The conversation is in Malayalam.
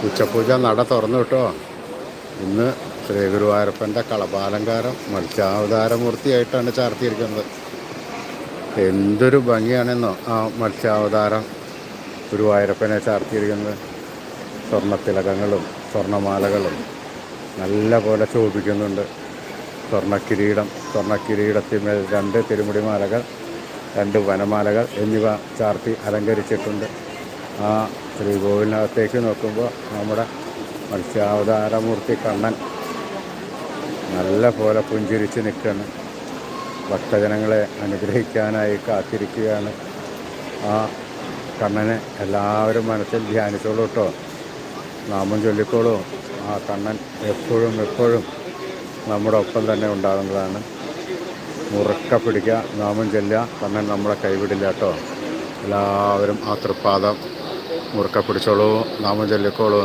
ഉച്ചപൂജ നട തുറന്നു കേട്ടോ. ഇന്ന് ശ്രീ ഗുരുവായൂരപ്പൻ്റെ കളഭാലങ്കാരം മത്സ്യാവതാരമൂർത്തിയായിട്ടാണ് ചാർത്തിയിരിക്കുന്നത്. എന്തൊരു ഭംഗിയാണെന്നോ ആ മത്സ്യാവതാരം ഗുരുവായൂരപ്പനെ ചാർത്തിയിരിക്കുന്നത്. സ്വർണ്ണത്തിലകങ്ങളും സ്വർണ്ണമാലകളും നല്ല പോലെ ശോഭിക്കുന്നുണ്ട്. സ്വർണ്ണക്കിരീടത്തിന്മേൽ 2 തിരുമുടിമാലകൾ, 2 വനമാലകൾ എന്നിവ ചാർത്തി അലങ്കരിച്ചിട്ടുണ്ട്. ആ ശ്രീകോവിലിനകത്തേക്ക് നോക്കുമ്പോൾ നമ്മുടെ മത്സ്യാവതാരമൂർത്തി കണ്ണൻ നല്ല പോലെ പുഞ്ചിരിച്ച് നിൽക്കുകയാണ്. ഭക്തജനങ്ങളെ അനുഗ്രഹിക്കാനായി കാത്തിരിക്കുകയാണ്. ആ കണ്ണനെ എല്ലാവരും മനസ്സിൽ ധ്യാനിച്ചോളൂ കേട്ടോ. നാമം ചൊല്ലിക്കോളൂ. ആ കണ്ണൻ എപ്പോഴും നമ്മുടെ ഒപ്പം തന്നെ ഉണ്ടാകുന്നതാണ്. മുറുക്ക പിടിക്കുക, നാമം ചൊല്ലുക, കണ്ണൻ നമ്മളെ കൈവിടില്ല കേട്ടോ. എല്ലാവരും ആ തൃപ്പാദം മുറുക്ക പിടിച്ചോളൂ, നാമം ചൊല്ലിക്കോളൂ.